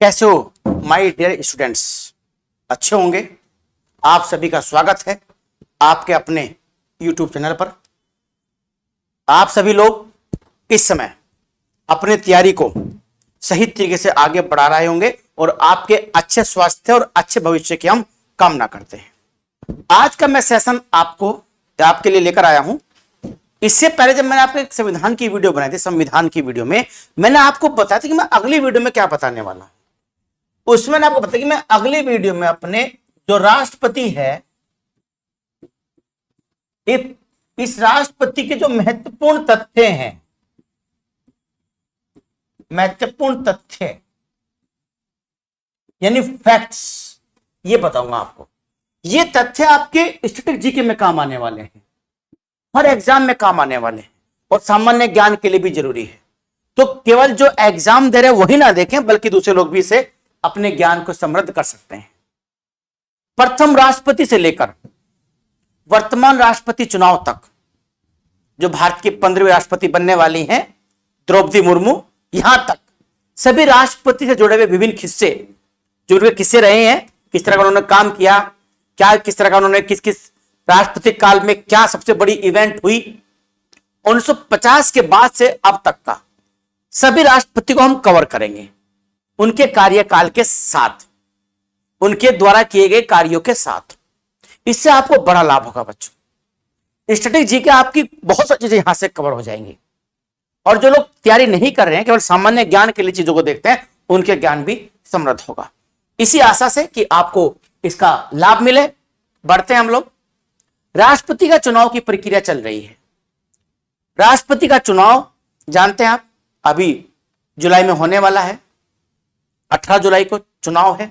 कैसे हो my dear students? अच्छे होंगे। आप सभी का स्वागत है आपके अपने YouTube चैनल पर। आप सभी लोग इस समय अपने तैयारी को सही तरीके से आगे बढ़ा रहे होंगे और आपके अच्छे स्वास्थ्य और अच्छे भविष्य की हम कामना करते हैं। आज का मैं सेशन आपके लिए लेकर आया हूं। इससे पहले जब मैंने आपको एक संविधान की वीडियो बनाई थी, संविधान की वीडियो में मैंने आपको बताया था कि मैं अगली वीडियो में क्या बताने वाला हूं। उसमें मैंने आपको बताया कि मैं अगली वीडियो में अपने जो राष्ट्रपति है, इस राष्ट्रपति के जो महत्वपूर्ण तथ्य हैं, महत्वपूर्ण तथ्य यानी फैक्ट्स, ये बताऊंगा आपको। ये तथ्य आपके स्टैटिक जीके में काम आने वाले हैं, हर एग्जाम में काम आने वाले हैं और सामान्य ज्ञान के लिए भी जरूरी है। तो केवल जो एग्जाम दे रहे हैं वही ना देखें, बल्कि दूसरे लोग भी इसे अपने ज्ञान को समृद्ध कर सकते हैं। प्रथम राष्ट्रपति से लेकर वर्तमान राष्ट्रपति चुनाव तक जो भारत की 15वीं राष्ट्रपति बनने वाली हैं द्रौपदी मुर्मू, यहां तक सभी राष्ट्रपति से जुड़े हुए विभिन्न किस्से, जो उनके किस्से रहे हैं, किस तरह का उन्होंने काम किया, क्या किस तरह का उन्होंने किस किस राष्ट्रपति काल में क्या सबसे बड़ी इवेंट हुई, 1950 के बाद से अब तक का सभी राष्ट्रपति को हम कवर करेंगे, उनके कार्यकाल के साथ, उनके द्वारा किए गए कार्यों के साथ। इससे आपको बड़ा लाभ होगा बच्चों। स्टैटिक जीके आपकी बहुत सारी चीजें यहां से कवर हो जाएंगी और जो लोग तैयारी नहीं कर रहे हैं, केवल सामान्य ज्ञान के लिए चीजों को देखते हैं, उनके ज्ञान भी समृद्ध होगा। इसी आशा से कि आपको इसका लाभ मिले, बढ़ते हैं हम लोग। राष्ट्रपति का चुनाव की प्रक्रिया चल रही है। राष्ट्रपति का चुनाव जानते हैं आप, अभी जुलाई में होने वाला है। 18 जुलाई को चुनाव है।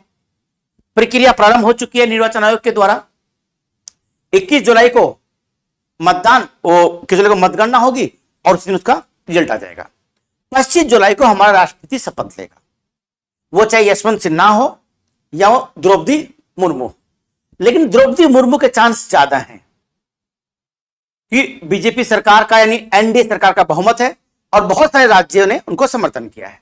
प्रक्रिया प्रारंभ हो चुकी है निर्वाचन आयोग के द्वारा। 21 जुलाई को मतगणना होगी और उस दिन उसका रिजल्ट आ जाएगा। 25 जुलाई को हमारा राष्ट्रपति शपथ लेगा, वो चाहे यशवंत सिन्हा हो या वो द्रौपदी मुर्मू। लेकिन द्रौपदी मुर्मू के चांस ज्यादा हैं कि बीजेपी सरकार का यानी एनडीए सरकार का बहुमत है और बहुत सारे राज्यों ने उनको समर्थन किया है।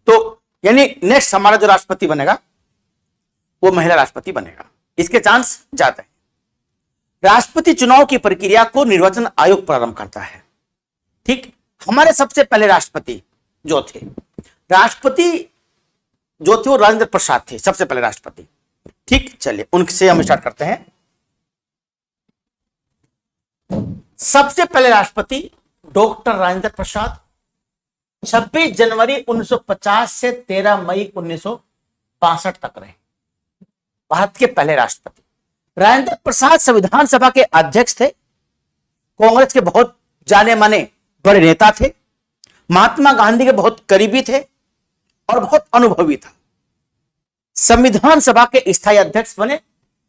तो यानी नेक्स्ट हमारा जो राष्ट्रपति बनेगा वो महिला राष्ट्रपति बनेगा, इसके चांस ज्यादा है। राष्ट्रपति चुनाव की प्रक्रिया को निर्वाचन आयोग प्रारंभ करता है। ठीक, हमारे सबसे पहले राष्ट्रपति जो थे वो राजेंद्र प्रसाद थे, सबसे पहले राष्ट्रपति। ठीक, चलिए उनसे हम स्टार्ट करते हैं। सबसे पहले राष्ट्रपति डॉक्टर राजेंद्र प्रसाद 26 जनवरी 1950 से 13 मई 1962 तक रहे भारत के पहले राष्ट्रपति। राजेंद्र प्रसाद संविधान सभा के अध्यक्ष थे, कांग्रेस के बहुत जाने माने बड़े नेता थे, महात्मा गांधी के बहुत करीबी थे और बहुत अनुभवी था। संविधान सभा के स्थायी अध्यक्ष बने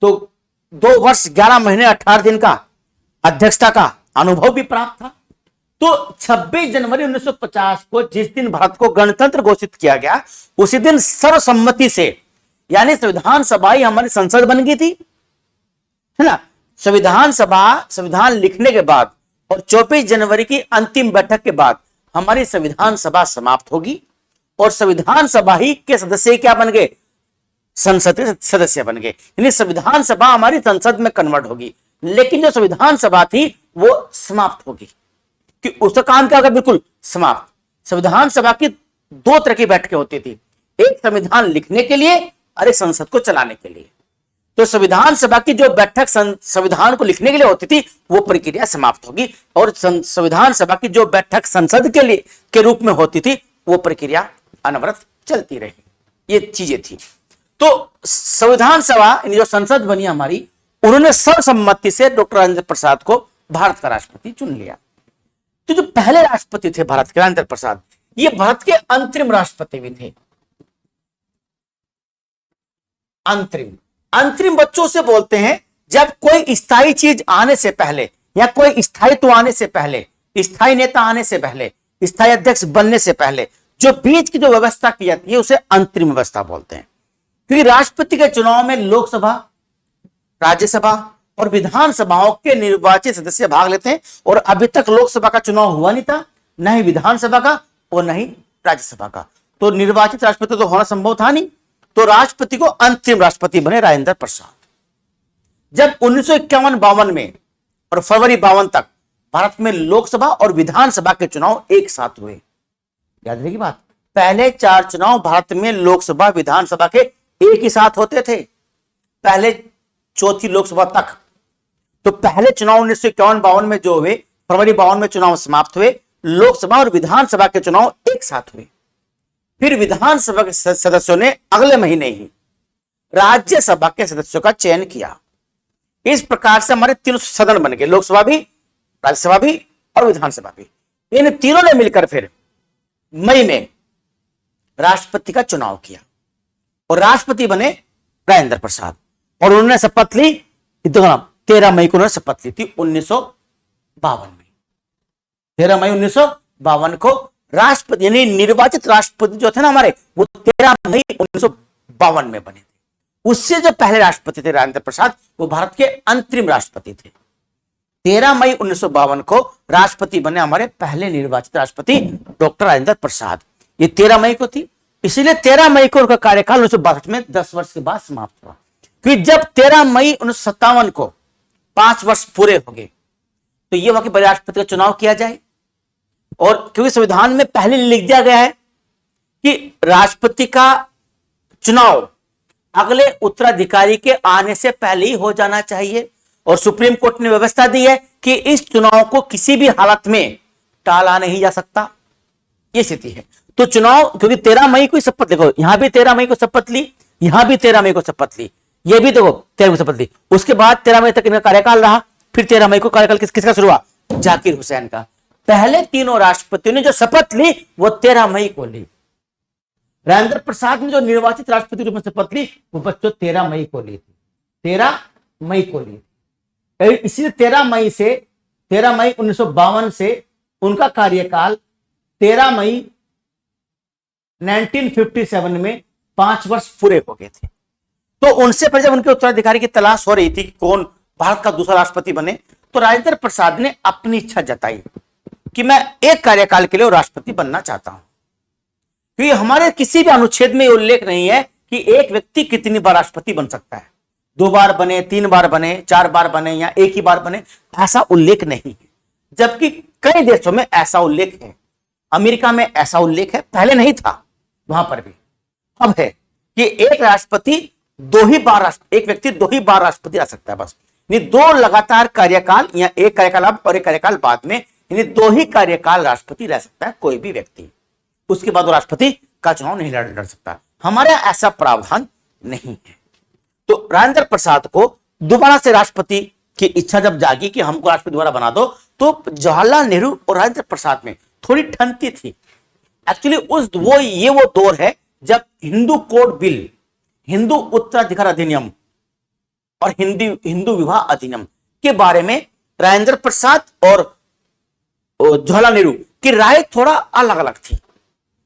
तो 2 वर्ष 11 महीने 18 दिन का अध्यक्षता का अनुभव भी प्राप्त था। तो 26 जनवरी 1950 को जिस दिन भारत को गणतंत्र घोषित किया गया, उसी दिन सर्वसम्मति से, यानी संविधान सभा ही हमारी संसद बन गई थी, है ना। संविधान लिखने के बाद और 24 जनवरी की अंतिम बैठक के बाद हमारी संविधान सभा समाप्त होगी और संविधान सभा ही के सदस्य क्या बन गए? संसद के सदस्य बन गए, यानी संविधान सभा हमारी संसद में कन्वर्ट होगी। लेकिन जो संविधान सभा थी वो समाप्त होगी कि उसका काम क्या होगा? बिल्कुल समाप्त। संविधान सभा की 2 तरह की बैठकें होती थी, एक संविधान लिखने के लिए और एक संसद को चलाने के लिए। तो संविधान सभा की जो बैठक संविधान को लिखने के लिए होती थी वो प्रक्रिया समाप्त होगी और संविधान सभा की जो बैठक संसद के लिए के रूप में होती थी वो प्रक्रिया अनवरत चलती रही। ये चीजें थी। तो संविधान सभा जो संसद बनी हमारी, उन्होंने सर्वसम्मति से डॉक्टर राजेंद्र प्रसाद को भारत का राष्ट्रपति चुन लिया। तो जो पहले राष्ट्रपति थे भारत के, राजेंद्र प्रसाद, ये भारत के अंतरिम राष्ट्रपति भी थे। अंतरिम बच्चों से बोलते हैं जब कोई स्थायी चीज आने से पहले या कोई स्थायित्व आने से पहले, स्थायी नेता आने से पहले, स्थायी अध्यक्ष बनने से पहले जो बीच की जो व्यवस्था की जाती है उसे अंतरिम व्यवस्था बोलते हैं। क्योंकि राष्ट्रपति के चुनाव में लोकसभा, राज्यसभा और विधानसभाओं के निर्वाचित सदस्य भाग लेते हैं और अभी तक लोकसभा का चुनाव हुआ नहीं था, न ही विधानसभा का और न ही राज्यसभा का। तो निर्वाचित राष्ट्रपति तो होना संभव था नहीं, तो राष्ट्रपति को अंतरिम राष्ट्रपति बने राजेंद्र प्रसाद। जब 1951-52 में और फरवरी 52 तक भारत में लोकसभा और विधानसभा के चुनाव एक साथ हुए। याद रहेगी बात, पहले 4 चुनाव भारत में लोकसभा विधानसभा के एक ही साथ होते थे, पहले चौथी लोकसभा तक। तो पहले चुनाव 1951-52 में जो हुए, फरवरी 52 में चुनाव समाप्त हुए, लोकसभा और विधानसभा के चुनाव एक साथ हुए। फिर विधानसभा के सदस्यों ने अगले महीने ही राज्यसभा के सदस्यों का चयन किया। इस प्रकार से हमारे 3 सदन बन गए, लोकसभा भी, राज्यसभा भी और विधानसभा भी। इन तीनों ने मिलकर फिर मई में राष्ट्रपति का चुनाव किया और राष्ट्रपति बने राजेंद्र प्रसाद। और उन्होंने शपथ ली 13 मई को, उन्होंने शपथ ली थी 1952 में। 13 मई 1952 को राष्ट्रपति यानी निर्वाचित राष्ट्रपति जो थे ना हमारे, वो 13 मई 1952 में बने थे। उससे जो पहले राष्ट्रपति थे राजेंद्र प्रसाद, वो भारत के अंतरिम राष्ट्रपति थे। 13 मई 1952 को राष्ट्रपति बने हमारे पहले निर्वाचित राष्ट्रपति डॉक्टर राजेंद्र प्रसाद। ये 13 मई को थी, इसीलिए 13 मई को उनका कार्यकाल 1962 में 10 वर्ष के बाद समाप्त हुआ। फिर जब 13 मई 1957 को 5 वर्ष पूरे हो गए, तो ये हुआ कि राष्ट्रपति का चुनाव किया जाए। और क्योंकि संविधान में पहले लिख दिया गया है कि राष्ट्रपति का चुनाव अगले उत्तराधिकारी के आने से पहले ही हो जाना चाहिए, और सुप्रीम कोर्ट ने व्यवस्था दी है कि इस चुनाव को किसी भी हालत में टाला नहीं जा सकता। यह स्थिति है। तो चुनाव, क्योंकि 13 मई को शपथ, देखो यहां भी 13 मई को शपथ ली, यहां भी 13 मई को शपथ ली, ये भी देखो 13 मई को शपथ ली। उसके बाद 13 मई तक इनका कार्यकाल रहा। फिर 13 मई को कार्यकाल किसका शुरू हुआ? जाकिर हुसैन का। पहले तीनों राष्ट्रपतियों ने जो शपथ ली वो 13 मई को ली। राजेंद्र प्रसाद ने जो निर्वाचित राष्ट्रपति रूप में शपथ ली, वो बच्चों 13 मई को ली थी, 13 मई को ली। इसीलिए 13 मई 1952 से उनका कार्यकाल 13 मई 1957 में 5 वर्ष पूरे हो गए थे। तो उनसे पहले जब उनके उत्तराधिकारी की तलाश हो रही थी कि कौन भारत का दूसरा राष्ट्रपति बने, तो राजेंद्र प्रसाद ने अपनी इच्छा जताई कि मैं एक कार्यकाल के लिए राष्ट्रपति बनना चाहता हूं। क्योंकि हमारे किसी भी अनुच्छेद में उल्लेख नहीं है कि एक व्यक्ति कितनी बार राष्ट्रपति बन सकता है, 2 बार बने, 3 बार बने, 4 बार बने या एक ही बार बने, ऐसा उल्लेख नहीं है। जबकि कई देशों में ऐसा उल्लेख है। अमेरिका में ऐसा उल्लेख है, पहले नहीं था, वहां पर भी अब है कि एक व्यक्ति 2 ही बार राष्ट्रपति रह सकता है बस। यानी 2 लगातार कार्यकाल, या एक कार्यकाल अब और एक कार्यकाल बाद में, यानी 2 ही कार्यकाल राष्ट्रपति रह सकता है कोई भी व्यक्ति। उसके बाद वो राष्ट्रपति का चुनाव नहीं लड़ सकता। हमारे यहां ऐसा प्रावधान नहीं है। तो राजेंद्र प्रसाद को दोबारा से राष्ट्रपति की इच्छा जब जागी कि हमको राष्ट्रपति दोबारा बना दो, तो जवाहरलाल नेहरू और राजेंद्र प्रसाद में थोड़ी ठनती थी। एक्चुअली वो दौर है जब हिंदू कोड बिल, हिंदू उत्तराधिकार अधिनियम और हिंदू विवाह अधिनियम के बारे में राजेंद्र प्रसाद और जवाहरलाल नेहरू की राय थोड़ा अलग अलग थी।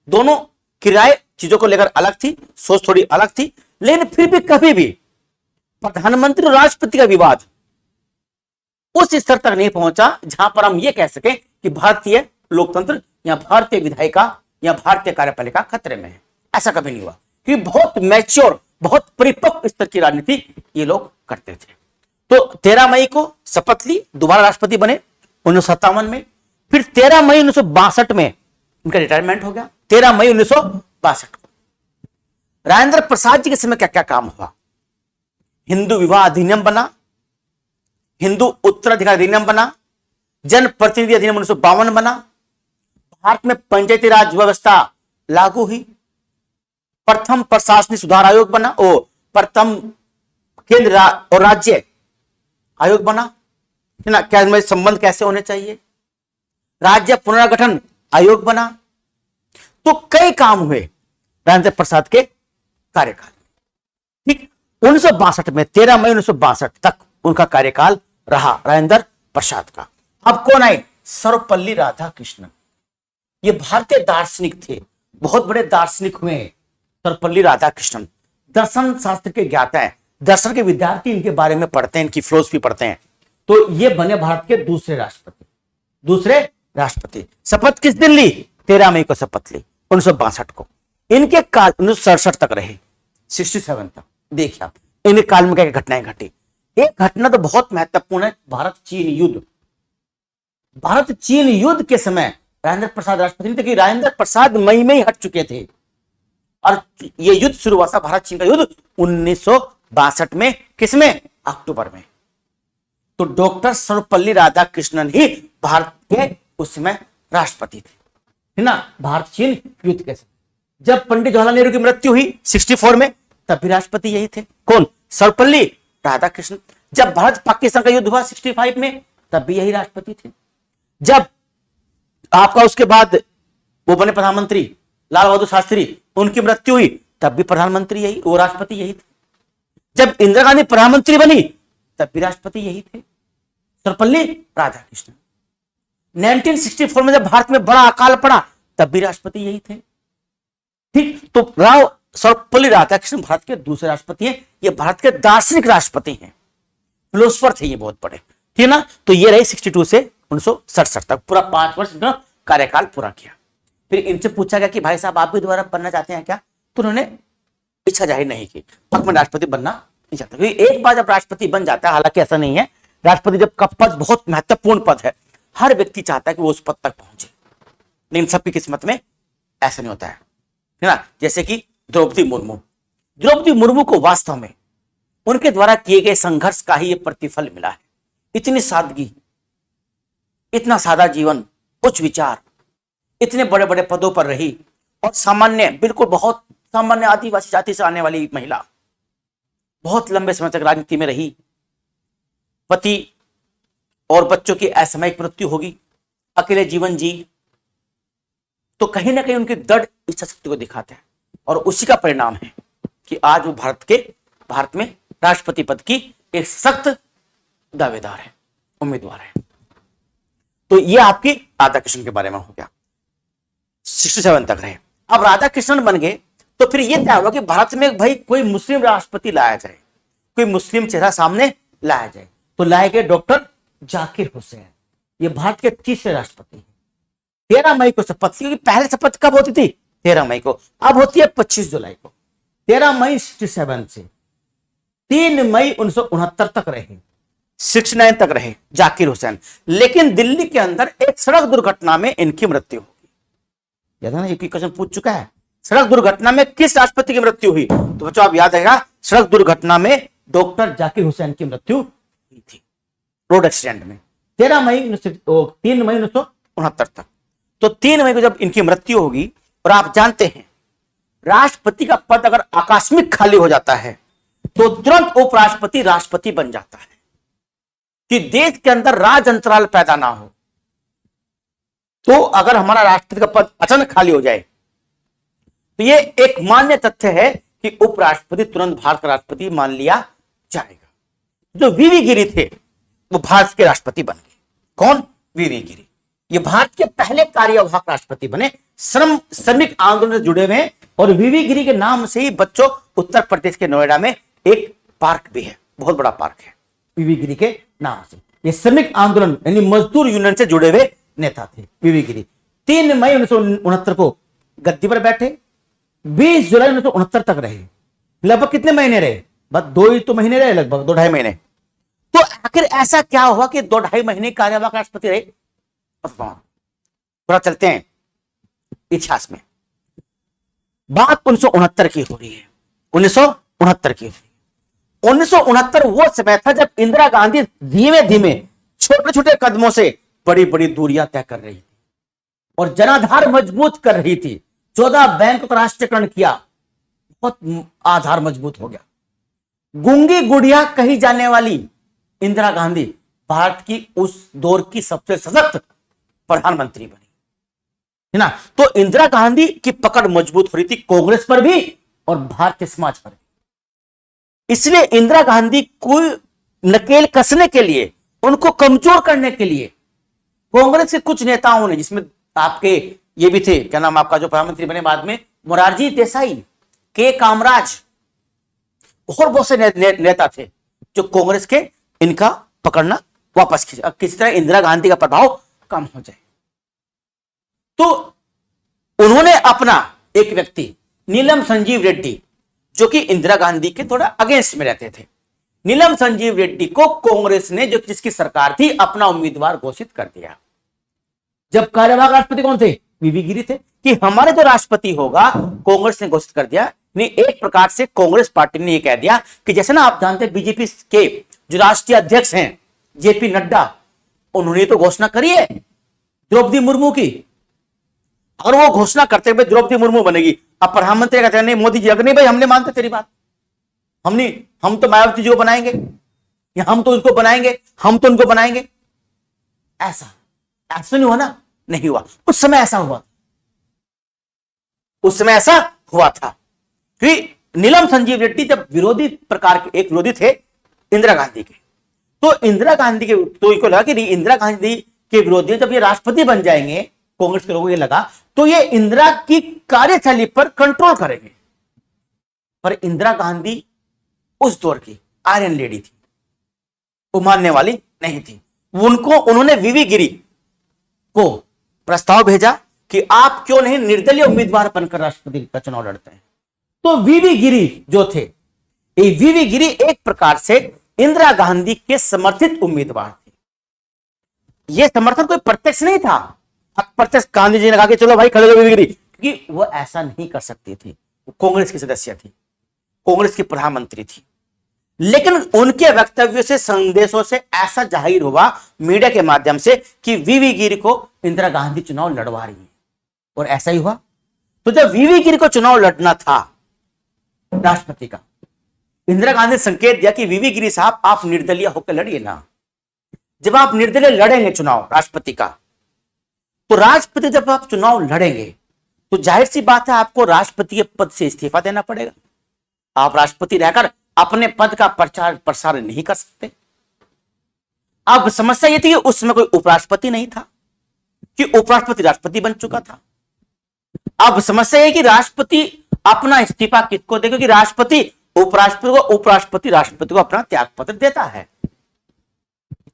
दोनों की राय चीजों को लेकर अलग थी, सोच थोड़ी अलग थी, लेकिन फिर भी कभी भी प्रधानमंत्री और राष्ट्रपति का विवाद उस स्तर तक नहीं पहुंचा जहां पर हम यह कह सकें कि भारतीय लोकतंत्र या भारतीय विधायिका या भारतीय कार्यपालिका खतरे में है। ऐसा कभी नहीं हुआ, क्योंकि बहुत मैच्योर, बहुत परिपक्व स्तर की राजनीति ये लोग करते थे। तो 13 मई को शपथ ली, दोबारा राष्ट्रपति बने 1957 में। फिर 13 मई 1962 में इनका रिटायरमेंट हो गया। 13 मई 1962 को राजेंद्र प्रसाद जी के समय क्या क्या काम हुआ? हिंदू विवाह अधिनियम बना, हिंदू उत्तराधिकार अधिनियम बना, जन प्रतिनिधि अधिनियम 1952 बना, भारत में पंचायती राज व्यवस्था लागू हुई, प्रथम प्रशासनिक सुधार आयोग बना, प्रथम केंद्र और राज्य आयोग बना, है ना, क्या इनमें संबंध कैसे होने चाहिए, राज्य पुनर्गठन आयोग बना। तो कई काम हुए राजेंद्र प्रसाद के कार्यकाल में। ठीक 1962 में 13 मई 1962 तक उनका कार्यकाल रहा राजेंद्र प्रसाद का। अब कौन आए? सर्वपल्ली राधाकृष्णन। ये भारतीय दार्शनिक थे, बहुत बड़े दार्शनिक हुए सर्वपल्ली राधाकृष्णन। दर्शन शास्त्र के ज्ञाता है, दर्शन के विद्यार्थी इनके बारे में पढ़ते हैं, इनकी फिलोसफी पढ़ते हैं। तो ये बने भारत के दूसरे राष्ट्रपति। शपथ किस दिन ली? 13 मई को शपथ ली 1962 को। इनके काल 1967 तक रहे, 67 तक। देखिए आप इनके काल में क्या क्या घटनाएं घटी। एक घटना तो बहुत महत्वपूर्ण है, भारत चीन युद्ध। भारत चीन युद्ध के समय राजेंद्र प्रसाद राष्ट्रपति थे, कि राजेंद्र प्रसाद मई में ही हट चुके थे और ये युद्ध शुरू हुआ था, भारत चीन का युद्ध 1962 में। किसमें? अक्टूबर में। तो डॉक्टर सर्वपल्ली राधाकृष्णन ही भारत के उस समय राष्ट्रपति थे, है ना, भारत चीन युद्ध के समय। जब पंडित जवाहरलाल नेहरू की मृत्यु हुई 64 में, तब भी राष्ट्रपति यही थे। कौन? सर्वपल्ली राधाकृष्णन। जब भारत पाकिस्तान का युद्ध हुआ 65 में, तब भी यही राष्ट्रपति थे। जब आपका उसके बाद वो बने प्रधानमंत्री लाल बहादुर शास्त्री, उनकी मृत्यु हुई, तब भी प्रधानमंत्री यही, वो राष्ट्रपति यही थे। जब इंदिरा गांधी प्रधानमंत्री बनी, तब भी राष्ट्रपति यही थे, सर्वपल्ली राधाकृष्णन। 1964 में जब भारत में बड़ा अकाल पड़ा, तब भी राष्ट्रपति यही थे। ठीक, तो राव सर्वपल्ली राधाकृष्णन भारत के दूसरे राष्ट्रपति हैं। ये भारत के दार्शनिक राष्ट्रपति हैं, फिलोसफर थे ये बहुत बड़े, ठीक है ना। तो ये रहे 62 से 1967 तक, पूरा 5 वर्ष कार्यकाल पूरा किया। फिर इनसे पूछा गया कि भाई साहब आप भी दोबारा बनना चाहते हैं क्या? तो उन्होंने इच्छा जाहिर नहीं की, अब मैं राष्ट्रपति बनना नहीं चाहता। क्योंकि एक बार जब राष्ट्रपति बन जाता है, हालांकि ऐसा नहीं है, राष्ट्रपति जब का पद बहुत महत्वपूर्ण पद है, हर व्यक्ति चाहता है कि वो उस पद तक पहुंचे, लेकिन सबकी किस्मत में ऐसा नहीं होता है ना। जैसे कि द्रौपदी मुर्मू को वास्तव में उनके द्वारा किए गए संघर्ष का ही ये प्रतिफल मिला है। इतनी सादगी, इतना सादा जीवन, उच्च विचार, इतने बड़े बड़े पदों पर रही और सामान्य, बिल्कुल बहुत सामान्य आदिवासी जाति से आने वाली महिला, बहुत लंबे समय तक राजनीति में रही। पति और बच्चों की असामयिक मृत्यु होगी, अकेले जीवन जी, तो कहीं ना कहीं उनकी दृढ़ इच्छा शक्ति को दिखाता है और उसी का परिणाम है कि आज वो भारत में राष्ट्रपति पद की एक सख्त दावेदार है, उम्मीदवार है। तो ये आपकी राधाकृष्णन के बारे में हो गया, 67 तक रहे। अब राधाकृष्णन बन गए तो फिर ये तय हुआ कि भारत में भाई कोई मुस्लिम राष्ट्रपति लाया जाए, कोई मुस्लिम चेहरा सामने लाया जाए। तो लाए गए डॉक्टर जाकिर हुसैन, ये भारत के तीसरे राष्ट्रपति हैं। 13 मई को शपथ, क्योंकि पहले शपथ कब होती थी? 13 मई को, अब होती है 25 जुलाई को। 13 मई 67 से 3 मई 1969 तक रहे, 69 तक रहे जाकिर हुसैन। लेकिन दिल्ली के अंदर एक सड़क दुर्घटना में इनकी मृत्यु होगी। याद है ना, एक क्वेश्चन पूछ चुका है, सड़क दुर्घटना में किस राष्ट्रपति की मृत्यु हुई? तो बच्चों आप याद रहेगा, सड़क दुर्घटना में डॉक्टर जाकिर हुसैन की मृत्यु हुई थी, रोड एक्सीडेंट में, 3 मई 1969 तक। तो 3 मई को जब इनकी मृत्यु होगी, और आप जानते हैं राष्ट्रपति का पद अगर आकस्मिक खाली हो जाता है तो तुरंत उपराष्ट्रपति राष्ट्रपति बन जाता है, कि देश के अंदर राज अंतराल पैदा ना हो। तो अगर हमारा राष्ट्रपति का पद अचानक खाली हो जाए तो ये एक मान्य तथ्य है कि उपराष्ट्रपति तुरंत भारत का राष्ट्रपति मान लिया जाएगा। जो वीवी गिरी थे वो भारत के राष्ट्रपति बन गए। कौन? वीवी गिरी। ये भारत के पहले कार्यवाहक राष्ट्रपति बने, श्रमिक आंदोलन से जुड़े हुए हैं। और वीवी गिरी के नाम से ही बच्चों उत्तर प्रदेश के नोएडा में एक पार्क भी है, बहुत बड़ा पार्क है वीवी गिरी के नाम से। ये श्रमिक आंदोलन यानी मजदूर यूनियन से जुड़े हुए नेता थे वीवी गिरी। 3 मई 1969 को गद्दी पर बैठे, 20 जुलाई 1969 तक रहे। लगभग कितने महीने रहे? बस 2 ही तो महीने रहे, लगभग 2-2.5 महीने। तो आखिर ऐसा क्या हुआ कि 2-2.5 महीने कार्यवाहक राष्ट्रपति रहे? थोड़ा चलते हैं इतिहास में। बात 1969 की हो रही है, 1969 की। 1969 वो समय था जब इंदिरा गांधी धीमे धीमे छोटे छोटे कदमों से बड़ी बड़ी दूरियां तय कर रही थी और जनाधार मजबूत कर रही थी। 14 बैंकों का राष्ट्रीयकरण किया, बहुत आधार मजबूत हो गया। गूंगी गुड़िया कही जाने वाली इंदिरा गांधी भारत की उस दौर की सबसे सशक्त प्रधानमंत्री बनी, है ना। तो इंदिरा गांधी की पकड़ मजबूत हो रही थी कांग्रेस पर भी और भारतीय समाज पर भी। इसलिए इंदिरा गांधी को नकेल कसने के लिए, उनको कमजोर करने के लिए कांग्रेस के कुछ नेताओं ने, जिसमें आपके ये भी थे, क्या नाम आपका जो प्रधानमंत्री बने बाद में, मोरारजी देसाई, के कामराज, और बहुत से नेता थे जो कांग्रेस के इनका पकड़ना वापस खींचा, किसी तरह इंदिरा गांधी का प्रभाव कम हो जाए। तो उन्होंने अपना एक व्यक्ति नीलम संजीव रेड्डी, जो कि इंदिरा गांधी के थोड़ा अगेंस्ट में रहते थे, नीलम संजीव रेड्डी को कांग्रेस ने, जो जिसकी सरकार थी, अपना उम्मीदवार घोषित कर दिया। जब कार्यवाहक राष्ट्रपति कौन थे? वीवी गिरी थे, कि हमारे जो राष्ट्रपति होगा, कांग्रेस ने घोषित कर दिया। नहीं, एक प्रकार से कांग्रेस पार्टी ने यह कह दिया कि जैसे ना आप जानते हैं बीजेपी के जो राष्ट्रीय अध्यक्ष हैं जेपी नड्डा, उन्होंने तो घोषणा करी है द्रौपदी मुर्मू की, और वो घोषणा करते हुए द्रौपदी मुर्मू बनेगी। अब प्रधानमंत्री कहते हैं नहीं मोदी जी, अगर नहीं भाई हमने मानते तेरी बात, हम तो मायावती जी को बनाएंगे, या हम तो उनको बनाएंगे, हम तो उनको बनाएंगे। ऐसा नहीं हुआ ना, नहीं हुआ। उस समय ऐसा हुआ, उस समय ऐसा हुआ था कि नीलम संजीव रेड्डी जब विरोधी प्रकार के एक विरोधी थे इंदिरा गांधी के, तो इंदिरा गांधी के तो इनको लगा कि इंदिरा गांधी के विरोधी जब ये राष्ट्रपति बन जाएंगे, कांग्रेस के लोगों को ये लगा, तो ये इंदिरा की कार्यशैली पर कंट्रोल करेंगे। पर इंदिरा गांधी उस दौर की आयरन लेडी थी, वो मानने वाली नहीं थी। उन्होंने वीवी गिरी को प्रस्ताव भेजा कि आप क्यों नहीं निर्दलीय उम्मीदवार बनकर राष्ट्रपति का चुनाव लड़ते हैं। तो वीवी गिरी जो थे, ये वीवी गिरी एक प्रकार से इंदिरा गांधी के समर्थित उम्मीदवार थे। यह समर्थन कोई प्रत्यक्ष नहीं था, अप्रत्यक्ष गांधी जी ने कहा कि चलो भाई खड़े हो वीवी गिरी, क्योंकि वो ऐसा नहीं कर सकती थी। वो कांग्रेस की सदस्य थी, कांग्रेस की प्रधानमंत्री थी, लेकिन उनके वक्तव्यों से, संदेशों से ऐसा जाहिर हुआ मीडिया के माध्यम से कि वीवी गिरी को इंदिरा गांधी चुनाव लड़वा रही है, और ऐसा ही हुआ। तो जब वीवी गिरी को चुनाव लड़ना था राष्ट्रपति का, इंदिरा गांधी ने संकेत दिया कि वीवी गिरी साहब आप निर्दलीय होकर लड़िए ना। जब आप निर्दलीय लड़ेंगे चुनाव राष्ट्रपति का, तो राष्ट्रपति जब आप चुनाव लड़ेंगे तो जाहिर सी बात है आपको राष्ट्रपति के पद से इस्तीफा देना पड़ेगा। आप राष्ट्रपति रहकर अपने पद का प्रचार प्रसार नहीं कर सकते। अब समस्या यह थी कि उसमें कोई उपराष्ट्रपति नहीं था, कि उपराष्ट्रपति राष्ट्रपति बन चुका था। अब समस्या है कि राष्ट्रपति अपना इस्तीफा किसको दे, क्योंकि राष्ट्रपति उपराष्ट्रपति को, उपराष्ट्रपति राष्ट्रपति को अपना त्याग पत्र देता है।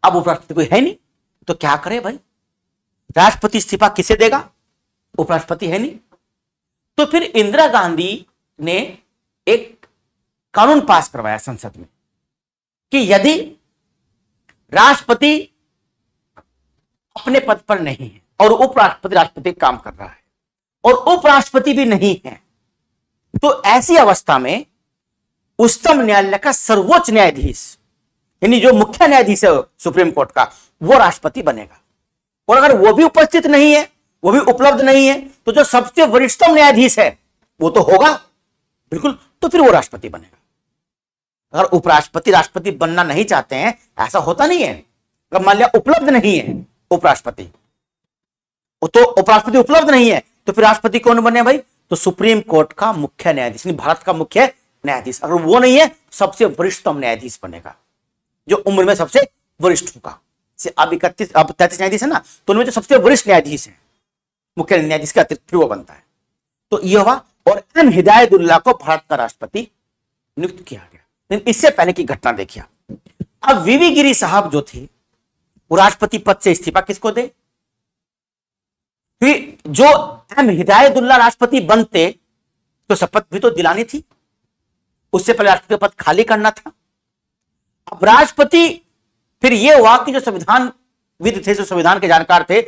अब उपराष्ट्रपति कोई है नहीं, तो क्या करे भाई, राष्ट्रपति इस्तीफा किसे देगा, उपराष्ट्रपति है नहीं। तो फिर इंदिरा गांधी ने एक कानून पास करवाया संसद में कि यदि राष्ट्रपति अपने पद पर नहीं है और उपराष्ट्रपति राष्ट्रपति काम कर रहा है और उपराष्ट्रपति भी नहीं है, तो ऐसी अवस्था में उच्चतम न्यायालय का सर्वोच्च न्यायाधीश, यानी जो मुख्य न्यायाधीश है सुप्रीम कोर्ट का, वो राष्ट्रपति बनेगा। और अगर वो भी उपस्थित नहीं है, वो भी उपलब्ध नहीं है, तो जो सबसे वरिष्ठतम न्यायाधीश है वो तो होगा बिल्कुल, तो फिर वो राष्ट्रपति बनेगा। अगर उपराष्ट्रपति राष्ट्रपति बनना नहीं चाहते हैं, ऐसा होता नहीं है, अगर मान लिया उपलब्ध नहीं है उपराष्ट्रपति, तो उपराष्ट्रपति उपलब्ध नहीं है, तो फिर राष्ट्रपति कौन बने भाई, तो सुप्रीम कोर्ट का मुख्य न्यायाधीश, भारत का मुख्य न्यायाधीश। अगर वो नहीं है, सबसे वरिष्ठतम न्यायाधीश बनेगा, जो उम्र में सबसे वरिष्ठ होगा। अब 33 न्यायाधीश है ना, तो उनमें जो सबसे वरिष्ठ न्यायाधीश है, मुख्य न्यायाधीश के अतिरिक्त फिर वो बनता है। तो ये हुआ, और एम हिदायतुल्लाह को भारत का राष्ट्रपति नियुक्त किया गया। लेकिन इससे पहले की घटना देखिए। अब वीवी गिरी साहब जो थे, वो राष्ट्रपति पद से इस्तीफा किसको दे, जो एम हिदायतुल्लाह राष्ट्रपति बनते तो शपथ भी तो दिलानी थी, उससे पहले राष्ट्रपति पद खाली करना था। अब राष्ट्रपति, फिर यह हुआ कि जो संविधानविद थे, जो संविधान के जानकार थे,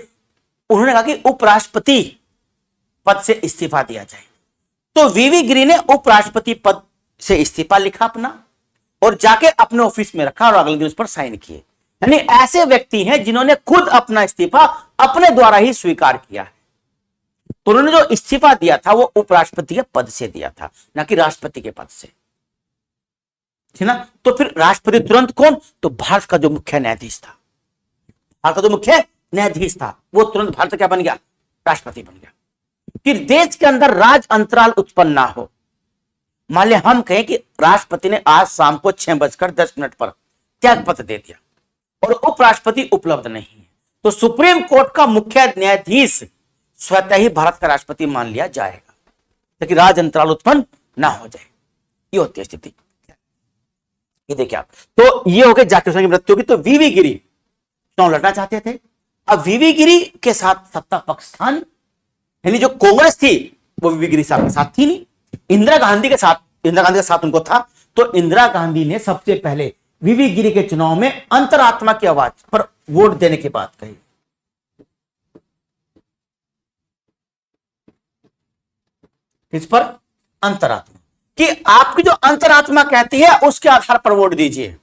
उन्होंने कहा कि उपराष्ट्रपति पद से इस्तीफा दिया जाए। तो वीवी गिरी ने उपराष्ट्रपति पद से इस्तीफा लिखा अपना, और जाके अपने ऑफिस में रखा, और अगले दिन उस पर साइन किए। यानी ऐसे व्यक्ति हैं जिन्होंने खुद अपना इस्तीफा अपने द्वारा ही स्वीकार किया है। तो उन्होंने जो इस्तीफा दिया था वो उपराष्ट्रपति के पद से दिया था, ना कि राष्ट्रपति के पद से, ठीक ना। तो फिर राष्ट्रपति तुरंत कौन, तो भारत का जो मुख्य न्यायाधीश था, भारत का जो मुख्य न्यायाधीश था, वो तुरंत भारत का क्या बन गया, राष्ट्रपति बन गया। फिर देश के अंदर राज अंतराल उत्पन्न ना हो। मान लिया हम कहें कि राष्ट्रपति ने आज शाम को 6:10 पर त्याग पत्र दे दिया और उपराष्ट्रपति उपलब्ध नहीं है, तो सुप्रीम कोर्ट का मुख्य न्यायाधीश स्वतः ही भारत का राष्ट्रपति मान लिया जाएगा, ताकि राज अंतराल उत्पन्न ना हो जाए। ये होती है स्थिति। ये देखिए आप, तो ये हो गए जाकिर हुसैन की मृत्यु होगी। तो वीवी गिरी चुनाव लड़ना चाहते थे। अब वीवी गिरी के साथ सत्ता पक्ष था नहीं, यानी जो कांग्रेस थी वो वीवी गिरी साहब के साथ थी नहीं, इंदिरा गांधी का साथ उनको था, तो इंदिरा गांधी ने सबसे पहले वीवी गिरी के चुनाव में अंतरात्मा की आवाज पर वोट देने की बात कही। किस पर? अंतरात्मा, कि आपकी जो अंतरात्मा कहती है उसके आधार पर वोट दीजिए।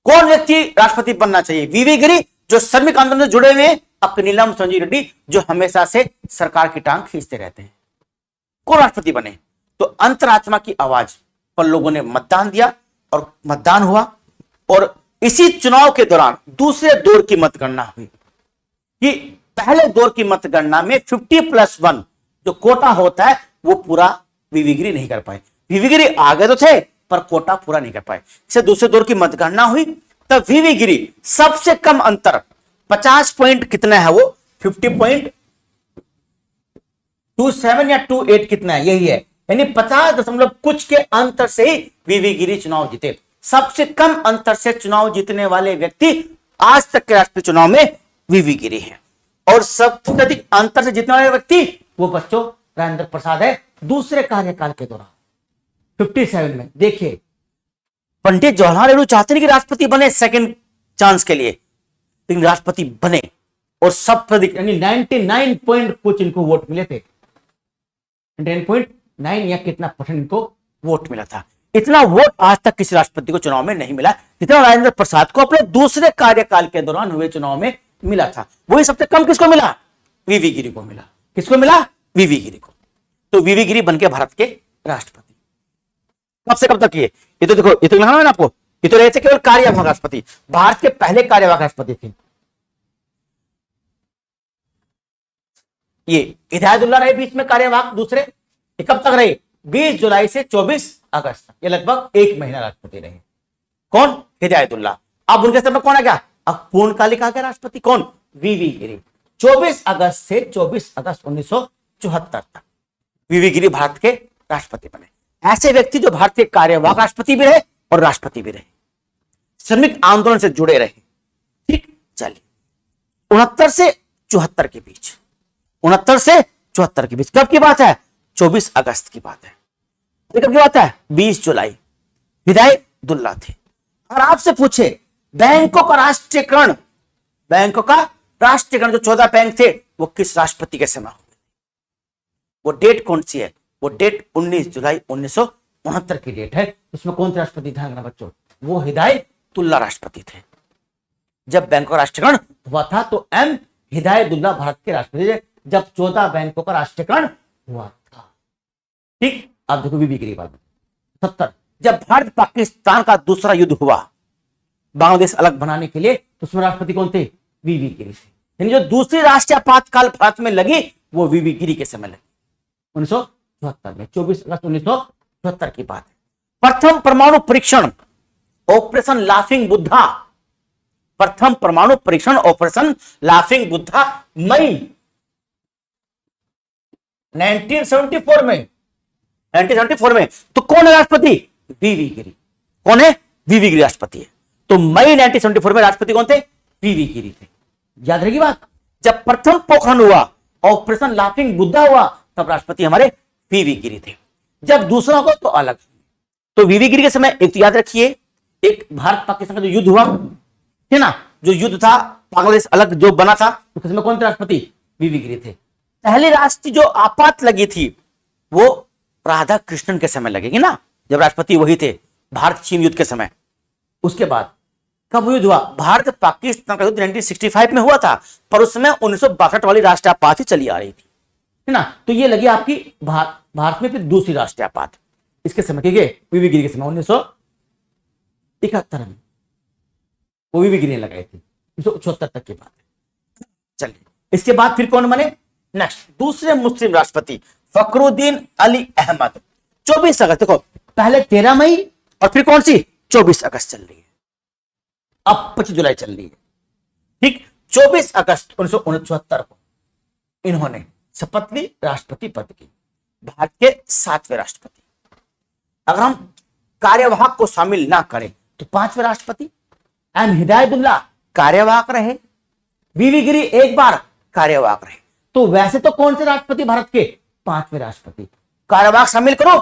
कौन व्यक्ति राष्ट्रपति बनना चाहिए? वीवी गिरी, जो श्रमिक आंदोलन से जुड़े हुए, नीलम संजीव रेड्डी, जो हमेशा से सरकार की टांग खींचते रहते हैं। कौन राष्ट्रपति बने? तो अंतरात्मा की आवाज पर लोगों ने मतदान दिया और मतदान हुआ। और इसी चुनाव के दौरान दूसरे दौर की मतगणना हुई कि पहले दौर की मतगणना में 50+1 जो कोटा होता है वो पूरा वीवी गिरी नहीं कर पाए। वीवी गिरी आगे तो थे पर कोटा पूरा नहीं कर पाए। इसे दूसरे दौर की मतगणना हुई, तब वीवी गिरी सबसे कम अंतर 50 पॉइंट कितना है वो 50.27 या 28 कितना है, यही है, यानी 50 दशमलव कुछ के अंतर से ही वीवी गिरी चुनाव जीते। सबसे कम अंतर से चुनाव जीतने वाले व्यक्ति आज तक के राष्ट्रपति चुनाव में वीवी गिरी है। और सबसे अधिक अंतर से जीतने वाले व्यक्ति वो बच्चों राजेंद्र प्रसाद है दूसरे कार्यकाल के दौरान 57 में। देखिए, पंडित जवाहरलाल नेहरू चाहते नहीं कि राष्ट्रपति बने सेकंड चांस के लिए, लेकिन राष्ट्रपति बने और सबसे अधिक यानी 99 पॉइंट कुछ इनको वोट मिले थे, 10.9 या कितना परसेंट इनको वोट मिला था। इतना वोट आज तक किसी राष्ट्रपति को चुनाव में नहीं मिला जितना राजेंद्र प्रसाद को अपने दूसरे कार्यकाल के दौरान हुए चुनाव में मिला था। वही सबसे कम किसको मिला? वीवी गिरी को मिला। किसको मिला? वीवी गिरी को। तो वीवी गिरी बनके भारत के राष्ट्रपति कब से कब तक किए? ये तो देखो, ये तो लिखा है ना आपको, ये तो रहे थे केवल कार्यवाहक राष्ट्रपति, भारत के पहले कार्यवाहक राष्ट्रपति थे। ये हिदायतुल्लाह रहे बीच में कार्यवाहक दूसरे। ये कब तक रहे? 20 जुलाई से 24 अगस्त तक, ये लगभग 1 महीना राष्ट्रपति रहे। कौन? हिदायतुल्लाह। अब उनके समय कौन आ गया? अब पूर्णकालिक आ गया राष्ट्रपति। कौन? वीवी गिरी। 24 अगस्त से 24 अगस्त 1974 तक वीवी गिरी भारत के राष्ट्रपति बने। ऐसे व्यक्ति जो भारत के कार्यवाहक राष्ट्रपति भी रहे और राष्ट्रपति भी रहे, श्रमिक आंदोलन से जुड़े रहे। ठीक, चलिए 69 से 74 के बीच, 69 से 74 के बीच कब की बात है? 24 अगस्त की बात है। कब की बात है? 20 जुलाई। हिदायतुल्लाह थे। और आपसे पूछे बैंकों का राष्ट्रीयकरण, बैंकों का राष्ट्रीयकरण जो 14 बैंक थे वो किस राष्ट्रपति के समय हुए? वो डेट कौन सी है? वो डेट 19 जुलाई 1969 की डेट है। उसमें कौन से राष्ट्रपति ध्यान रखना बच्चों? वो हिदायतुल्लाह राष्ट्रपति थे। जब बैंकों का राष्ट्रीयकरण हुआ था तो एम हिदायतुल्लाह भारत के राष्ट्रपति थे, जब 14 बैंकों का राष्ट्रीयकरण हुआ था। ठीक, अब देखो वीवी गिरी बात। 70 जब भारत पाकिस्तान का दूसरा युद्ध हुआ बांग्लादेश अलग बनाने के लिए, तो उसमें राष्ट्रपति कौन थे? वीवी गिरी थे। यानी जो दूसरी राष्ट्रीय आपातकाल भारत में लगी वो वीवी गिरी के समय लगी 1974 में। 24 अगस्त 1974 की बात है। प्रथम परमाणु परीक्षण ऑपरेशन लाफिंग बुद्धा, प्रथम परमाणु परीक्षण ऑपरेशन लाफिंग बुद्धा मई 1974 में, 1974 में। तो कौन है राष्ट्रपति? वीवी गिरी। कौन है? वीवी गिरी राष्ट्रपति है। तो मई 1974 में राष्ट्रपति कौन थे? वीवी गिरी थे। याद रहेगी बात। जब प्रथम पोखरण हुआ, ऑपरेशन लाफिंग बुद्धा हुआ, तब राष्ट्रपति हमारे वीवी गिरी थे। जब दूसरा होगा तो अलग। तो वीवी गिरी के समय एक तो याद रखिए, एक भारत पाकिस्तान का जो युद्ध हुआ है ना, जो युद्ध था बांग्लादेश अलग जो बना था, उसके समय कौन थे राष्ट्रपति? वीवी गिरी थे। पहली राष्ट्रीय जो आपात लगी थी वो राधा कृष्णन के समय लगेगी ना, जब राष्ट्रपति वही थे भारत चीन युद्ध के समय। उसके बाद कब युद्ध हुआ? भारत पाकिस्तान का युद्ध 1965 में हुआ था, पर उस समय 1962 वाली राष्ट्रीय आपात ही चली आ रही थी, है ना। तो ये लगी आपकी भारत में फिर दूसरी राष्ट्रीय आपात इसके समय के वीवी गिरी के समय 1971 में वो वीवी गिरी लगाई थी। 1974 तक की बात है। चलिए, इसके बाद फिर कौन बने? नेक्स्ट दूसरे मुस्लिम राष्ट्रपति फखरुद्दीन अली अहमद। 24 अगस्त, देखो पहले 13 मई और फिर कौन सी 24 अगस्त चल रही है, अब 25 जुलाई चल रही है। ठीक, 24 अगस्त 1969 को इन्होंने शपथ ली राष्ट्रपति पद की, भारत के 7वें राष्ट्रपति। अगर हम कार्यवाहक को शामिल ना करें तो 5वें राष्ट्रपति। एम हिदायतुल्लाह कार्यवाहक रहे, वीवी गिरी एक बार कार्यवाहक रहे। तो वैसे तो कौन से राष्ट्रपति भारत के? 5वें राष्ट्रपति। कार्यवाहक शामिल करो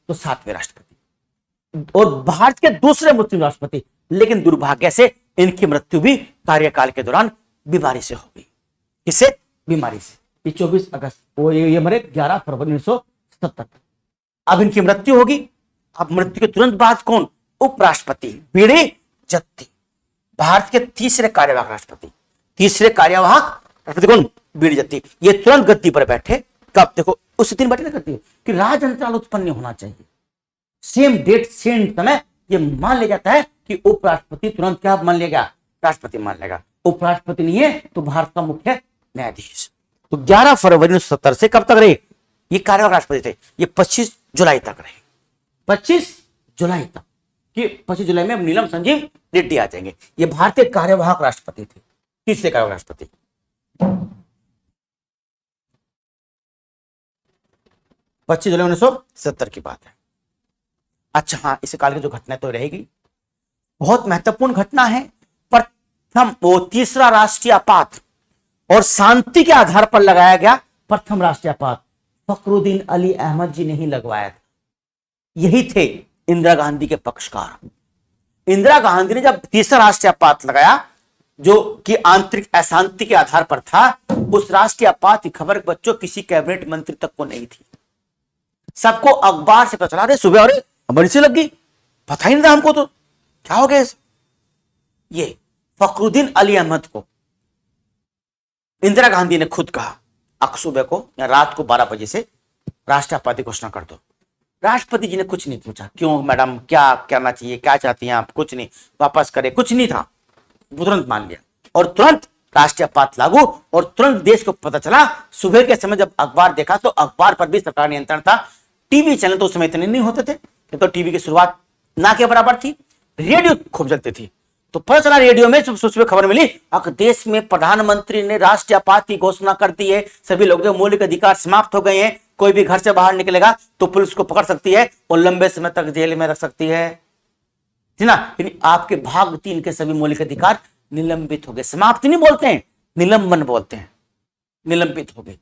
तो 7वें राष्ट्रपति और भारत के दूसरे मुस्लिम राष्ट्रपति। लेकिन दुर्भाग्य से इनकी मृत्यु भी कार्यकाल के दौरान बीमारी से हो गई। किससे? बीमारी से। ये 24 अगस्त ये मरे 11 फरवरी 1977। अब इनकी मृत्यु होगी। अब मृत्यु के तुरंत बाद कौन? उपराष्ट्रपति बीडी जत्ती, भारत के तीसरे कार्यवाहक राष्ट्रपति। तीसरे कार्यवाहक राष्ट्रपति कौन? बीडी जत्ती। ये तुरंत गद्दी पर बैठे। कब? देखो उस दिन बैठे ना करती है कि राज अंतराल उत्पन्न होना चाहिए, सेम डेट सेम समय। ये मान लिया जाता है कि उपराष्ट्रपति तुरंत क्या मान लिया गया? राष्ट्रपति मान लेगा। उपराष्ट्रपति नहीं है तो भारत का मुख्य न्यायाधीश। तो 11 फरवरी 1970 से कब तक रहे ये कार्यवाहक राष्ट्रपति थे? ये 25 जुलाई तक रहे। 25 जुलाई तक कि 25 जुलाई में नीलम संजीव रेड्डी आ जाएंगे। ये भारतीय कार्यवाहक राष्ट्रपति थे, तीसरे कार्यवाहक राष्ट्रपति। 25 जुलाई 1970 की बात है। अच्छा हाँ, इस काल की जो घटना तो रहेगी, बहुत महत्वपूर्ण घटना है। प्रथम वो तीसरा राष्ट्रीय आपात और शांति के आधार पर लगाया गया प्रथम राष्ट्रीय आपात फखरुद्दीन अली अहमद जी ने ही लगवाया था। यही थे इंदिरा गांधी के पक्षकार। इंदिरा गांधी ने जब तीसरा राष्ट्रीय आपात लगाया जो कि आंतरिक अशांति के आधार पर था, उस राष्ट्रीय आपात की खबर बच्चों किसी कैबिनेट मंत्री तक को नहीं थी। सबको अखबार से पता चला, अरे सुबह अरे इमरजेंसी लग गई, पता ही नहीं था हमको, तो क्या हो गया। ये फखरुद्दीन अली अहमद को इंदिरा गांधी ने खुद कहा सुबह को या रात को 12 बजे से राष्ट्रीय आपात घोषणा कर दो। राष्ट्रपति जी ने कुछ नहीं पूछा, क्यों मैडम, क्या करना चाहिए, क्या चाहती हैं आप, कुछ नहीं, वापस करे, कुछ नहीं था। तुरंत मान लिया और तुरंत राष्ट्रीय आपात लागू। और तुरंत देश को पता चला। सुबह के समय जब अखबार देखा तो अखबार पर भी सरकार नियंत्रण था। टीवी चैनल तो उस समय इतने नहीं होते थे, तो टीवी की शुरुआत ना के बराबर थी। रेडियो खूब चलती थी, तो पता चला रेडियो में सुबह खबर मिली देश में प्रधानमंत्री ने राष्ट्रीय आपात की घोषणा कर दी है, सभी लोगों के मौलिक अधिकार समाप्त हो गए हैं, कोई भी घर से बाहर निकलेगा तो पुलिस को पकड़ सकती है और लंबे समय तक जेल में रख सकती है ना। आपके भाग 3 के सभी मौलिक अधिकार निलंबित हो गए। समाप्त नहीं बोलते हैं, निलंबन बोलते हैं। निलंबित हो गए।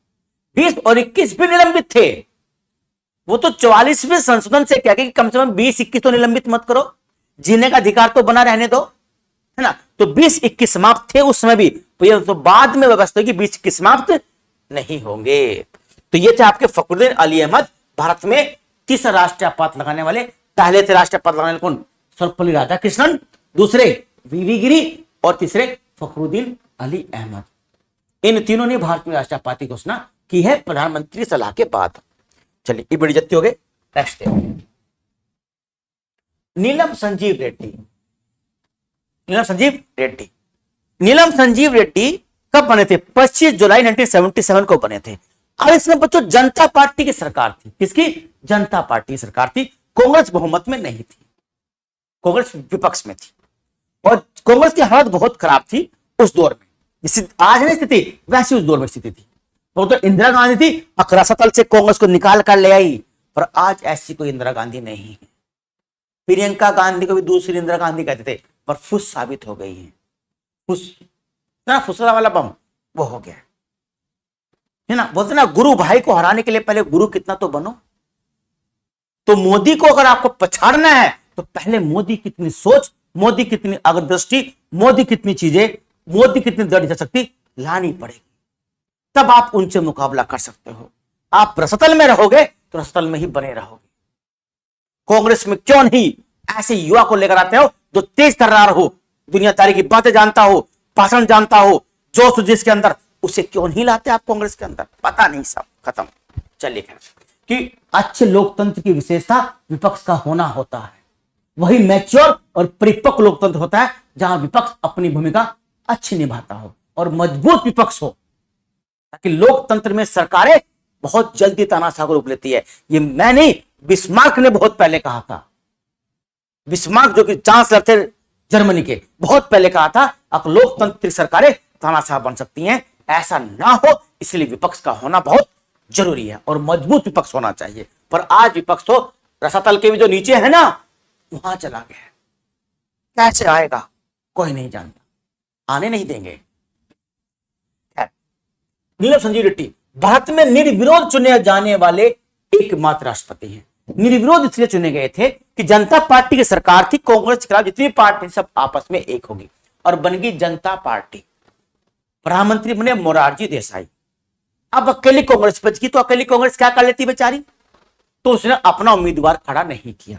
20 और 21 भी निलंबित थे। वो तो 44वें संशोधन से क्या कि कम से कम 20-21 तो निलंबित मत करो, जीने का अधिकार तो बना रहने दो, है ना। तो 20-21 समाप्त थे उस समय भी, तो बाद में व्यवस्था की 20-21 समाप्त नहीं होंगे। तो ये थे आपके फखरुद्दीन अली अहमद, भारत में तीसरा राष्ट्रीय आपात लगाने वाले। पहले थे राष्ट्रीय आपात लगाने वाले कौन? सर्वपल्ली राधाकृष्णन, दूसरे वीवी गिरी और तीसरे फखरुद्दीन अली अहमद। इन तीनों ने भारत में राष्ट्रीय आपात की घोषणा की है प्रधानमंत्री सलाह के बाद। चलिए ये बड़ी जत्ती हो गए। नेक्स्ट नीलम संजीव रेड्डी। नीलम संजीव रेड्डी, नीलम संजीव रेड्डी कब बने थे? 25 जुलाई 1977 को बने थे। और इसमें बच्चों जनता पार्टी की सरकार थी। किसकी? जनता पार्टी की सरकार थी। कांग्रेस बहुमत में नहीं थी, कांग्रेस विपक्ष में थी और कांग्रेस की हालत बहुत खराब थी उस दौर में। जैसे आज नहीं स्थिति वैसी उस दौर में स्थिति थी। तो इंदिरा गांधी थी, अकरासतल से कांग्रेस को निकाल कर ले आई, पर आज ऐसी कोई इंदिरा गांधी नहीं है। प्रियंका गांधी को भी दूसरी इंदिरा गांधी कहते थे, पर फुस साबित हो गई है। फुसरा वाला बम वो हो गया है ना। बोलते ना गुरु भाई को हराने के लिए पहले गुरु कितना तो बनो। तो मोदी को अगर आपको पछाड़ना है तो पहले मोदी कितनी सोच, मोदी कितनी अग्रदृष्टि, मोदी कितनी चीजें, मोदी कितनी दृढ़ शक्ति लानी पड़ेगी, तब आप उनसे मुकाबला कर सकते हो। आप रसतल में रहोगे तो रसतल में ही बने रहोगे। कांग्रेस में क्यों नहीं ऐसे युवा को लेकर आते हो जो तेज तर्रार हो, दुनियादारी की बातें जानता हो, भाषण जानता हो, जोश जिसके अंदर, उसे क्यों नहीं लाते आप कांग्रेस के अंदर? पता नहीं, सब खत्म। चलिए कि अच्छे लोकतंत्र की विशेषता विपक्ष का होना होता है। वही मैच्योर और परिपक्व लोकतंत्र होता है जहां विपक्ष अपनी भूमिका अच्छी निभाता हो और मजबूत विपक्ष हो, ताकि लोकतंत्र में सरकारें बहुत जल्दी तानाशाह को रोक लेती है। ये मैंने बिस्मार्क ने बहुत पहले कहा था। बिस्मार्क जो कि चांसलर थे जर्मनी के, बहुत पहले कहा था अब लोकतंत्र सरकारें तानाशाह बन सकती हैं। ऐसा ना हो इसलिए विपक्ष का होना बहुत जरूरी है और मजबूत विपक्ष होना चाहिए। पर आज विपक्ष तो रसातल के भी जो नीचे है ना वहां चला गया है। कैसे आएगा कोई नहीं जानता, आने नहीं देंगे। नीलम संजीव रेड्डी भारत में निर्विरोध चुने जाने वाले एकमात्र राष्ट्रपति हैं। निर्विरोध इसलिए चुने गए थे कि जनता पार्टी की सरकार थी, कांग्रेस के खिलाफ जितनी पार्टी सब आपस में एक होगी और बन गई जनता पार्टी। प्रधानमंत्री बने मोरारजी देसाई। अब अकेली कांग्रेस बच गई तो अकेली कांग्रेस क्या कर लेती बेचारी, तो उसने अपना उम्मीदवार खड़ा नहीं किया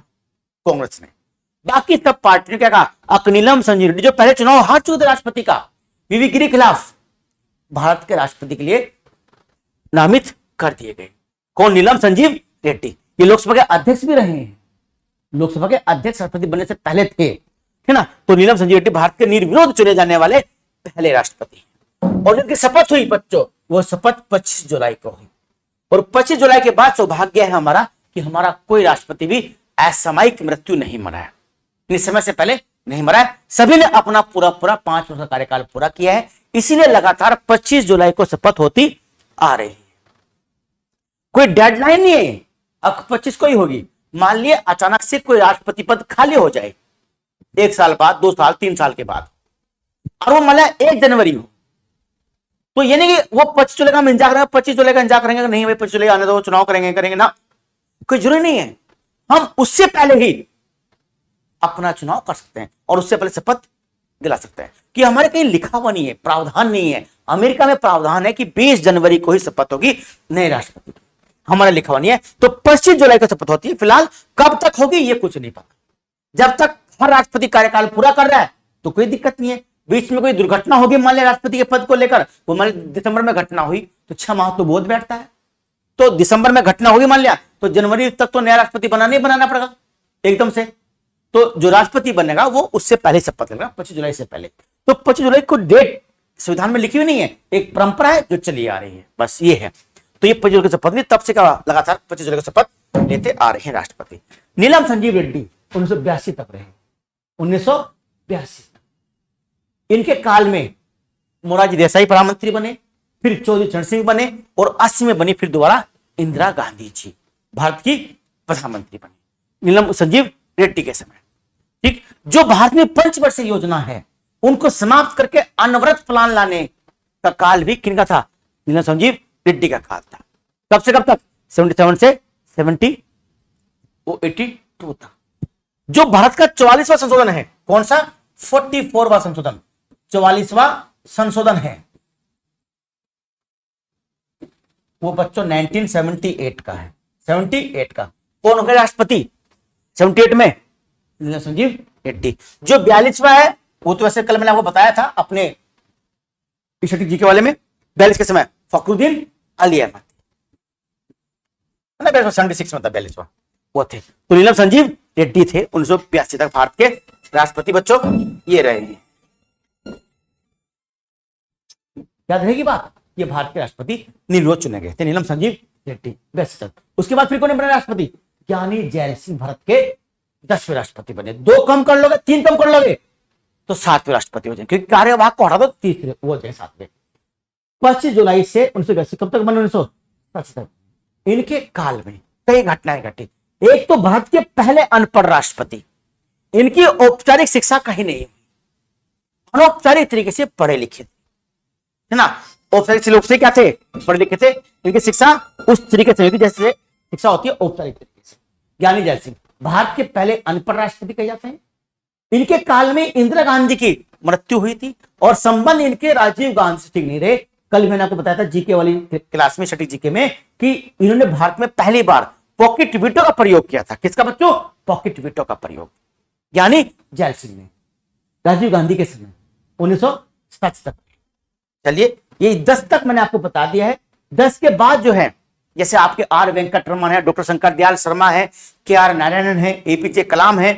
कांग्रेस ने। बाकी सब पार्टी ने क्या कहा, अकनीलम संजीव रेड्डी जो पहले चुनाव हार चुके थे राष्ट्रपति का वीवी गिरी खिलाफ, भारत के राष्ट्रपति के लिए नामित कर दिए गए। कौन? नीलम संजीव रेड्डी। ये लोकसभा के अध्यक्ष भी रहे हैं, लोकसभा के अध्यक्ष राष्ट्रपति बनने से पहले थे, है ना। तो नीलम संजीव रेड्डी भारत के निर्विरोध चुने जाने वाले पहले राष्ट्रपति। और जिनकी शपथ हुई बच्चों, वो शपथ 25 जुलाई को हुई। और 25 जुलाई के बाद सौभाग्य है हमारा कि हमारा कोई राष्ट्रपति भी असामयिक मृत्यु नहीं मरा है, इस समय से पहले नहीं मरा है। सभी ने अपना पूरा 5 वर्ष का कार्यकाल पूरा किया है, इसीलिए लगातार 25 जुलाई को शपथ होती आ रही है। कोई डेडलाइन नहीं है, अब 25 को ही होगी। मान लिए अचानक से कोई राष्ट्रपति पद खाली हो जाए 1 साल बाद, 2 साल, 3 साल के बाद, और वो मान 1 जनवरी हो, तो ये नहीं कि वो 25 जुलाई का इंतजार करेंगे, 25 जुलाई का इंतजार करेंगे, नहीं भाई 25 जुलाई आने दो, चुनाव करेंगे ना, कोई जरूरी नहीं है। हम उससे पहले ही अपना चुनाव कर सकते हैं और उससे पहले शपथ दिला सकते हैं कि हमारे कहीं लिखा हुआ नहीं है, प्रावधान नहीं है। अमेरिका में प्रावधान है कि 20 जनवरी को ही शपथ होगी नए राष्ट्रपति की, हमारा लिखा हुआ नहीं है। तो 25 जुलाई को शपथ होती है। फिलहाल कब तक होगी ये कुछ नहीं पता। जब तक हर राष्ट्रपति कार्यकाल पूरा कर रहा है तो कोई दिक्कत नहीं है। बीच में कोई दुर्घटना होगी मान लिया राष्ट्रपति के पद को लेकर, वो मान लिया दिसंबर में घटना हुई तो 6 माह तो बोध बैठता है। तो दिसंबर में घटना होगी मान लिया, तो जनवरी तक तो नया राष्ट्रपति बनाना पड़ेगा एकदम से। तो जो राष्ट्रपति बनेगा वो उससे पहले शपथ लेगा, 25 जुलाई से पहले। तो 25 जुलाई को डेट संविधान में लिखी हुई नहीं है, एक परंपरा है जो चली आ रही है, बस ये है। तो ये 25 जुलाई की शपथ नहीं, तब से क्या लगातार 25 जुलाई की शपथ लेते आ रहे हैं राष्ट्रपति। नीलम संजीव रेड्डी 1982 तक रहे, 1982। इनके काल में मोरारजी देसाई प्रधानमंत्री बने, फिर चौधरी चरण सिंह बने, और 80 में बनी फिर दोबारा इंदिरा गांधी जी भारत की प्रधानमंत्री बनी नीलम संजीव रेड्डी के समय। ठीक, जो भारत में पंचवर्षीय योजना है उनको समाप्त करके अनवरत प्लान लाने का काल भी किनका था? नीलम संजीव रेड्डी का काल था। कब से कब तक? 77 से 82 तक। जो भारत का 44वां संशोधन है, कौन सा? 44वां संशोधन, 44वां संशोधन है, वो बच्चों 1978 का है, 78 का। कौन हो गया राष्ट्रपति 78 में? नीलम संजीव रेड्डी। जो 42वां है वो तो वैसे कल मैंने आपको बताया था अपने जी के वाले में, 42 के समय फखरुद्दीन अली अहमद, 76 में था 42वां वो थे। तो नीलम संजीव रेड्डी थे 1982 तक भारत के राष्ट्रपति। बच्चों ये रहे हैं, याद रहेगी बात, ये भारत के राष्ट्रपति निर्विरोध चुने गए थे नीलम संजीव रेड्डी। बस उसके बाद फिर कौन बने राष्ट्रपति? ज्ञानी जैल सिंह भारत के 10वें राष्ट्रपति बने। 2 कम कर लोगे, 3 कम कर लोगे तो 7वें राष्ट्रपति हो जाए, क्योंकि कार्यवाहक को हटा दो, तीसरे वो हो जाए 7वें। 25 जुलाई से 1982 कब तक बने? 1980 तक। इनके काल में कई घटनाएं घटी। एक तो भारत के पहले अनपढ़ राष्ट्रपति, इनकी औपचारिक शिक्षा कहीं नहीं, अनौपचारिक तरीके से पढ़े लिखे है ना। औपचारिक लोग से क्या थे? पढ़े लिखे थे। इनकी शिक्षा उस तरीके से होती जैसे शिक्षा होती है औपचारिक तरीके से। ज्ञानी जैल सिंह भारत के पहले अनपढ़ राष्ट्रपति कहे जाते हैं। इनके काल में इंदिरा गांधी की मृत्यु हुई थी और संबंध इनके राजीव गांधी से ठीक नहीं रहे। कल मैंने आपको बताया था जीके वाली क्लास में, छठी जीके में, कि इन्होंने भारत में पहली बार पॉकेट वीटो का प्रयोग किया था। किसका बच्चों? पॉकेट वीटो का प्रयोग यानी जैल सिंह ने राजीव गांधी के समय 1960 तक। चलिए ये 10 तक मैंने आपको बता दिया है। 10 के बाद जो है जैसे आपके आर वेंकटरमन है, डॉक्टर शंकर दयाल शर्मा है, के.आर. नारायणन है, एपीजे कलाम है,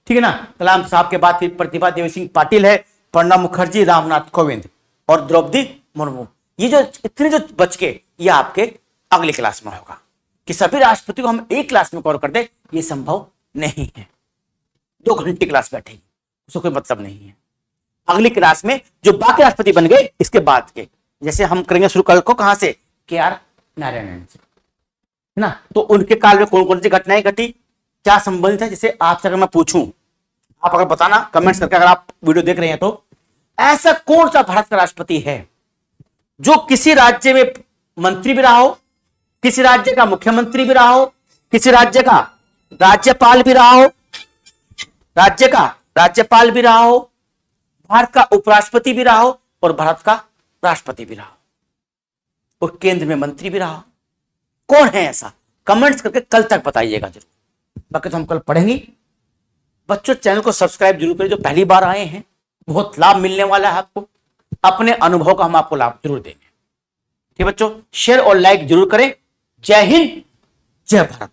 ठीक है ना। कलाम साहब के बाद फिर प्रतिभा देवी सिंह पाटिल है, प्रणब मुखर्जी, रामनाथ कोविंद और द्रौपदी मुर्मू। ये जो इतने जो बच के, ये आपके अगली क्लास में होगा। कि सभी राष्ट्रपति को हम एक क्लास में कवर कर दे, ये संभव नहीं है। 2 घंटे क्लास बैठेगी, उसको कोई मतलब नहीं है। अगली क्लास में जो बाकी राष्ट्रपति बन गए इसके बाद के, जैसे हम करेंगे शुरू कल को कहां से? के.आर. नारायणन से, है ना। तो उनके काल में कौन कौन सी घटनाएं घटी, क्या संबंधित है? जैसे आपसे अगर मैं पूछूं, आप अगर बताना कमेंट्स करके, अगर आप वीडियो देख रहे हैं तो, ऐसा कौन सा भारत का राष्ट्रपति है जो किसी राज्य में मंत्री भी रहा हो, किसी राज्य का मुख्यमंत्री भी रहा हो, किसी राज्य का राज्यपाल भी रहा हो, राज्य का राज्यपाल भी रहा हो, भारत का उपराष्ट्रपति भी रहा हो और भारत का राष्ट्रपति भी रहा हो और केंद्र में मंत्री भी रहा हो। कौन है ऐसा? कमेंट्स करके कल तक बताइएगा जरूर, बाकी तो हम कल पढ़ेंगे। बच्चों चैनल को सब्सक्राइब जरूर करें, जो पहली बार आए हैं बहुत लाभ मिलने वाला है आपको, अपने अनुभव का हम आपको लाभ जरूर देंगे। ठीक बच्चों, शेयर और लाइक जरूर करें। जय हिंद, जय भारत।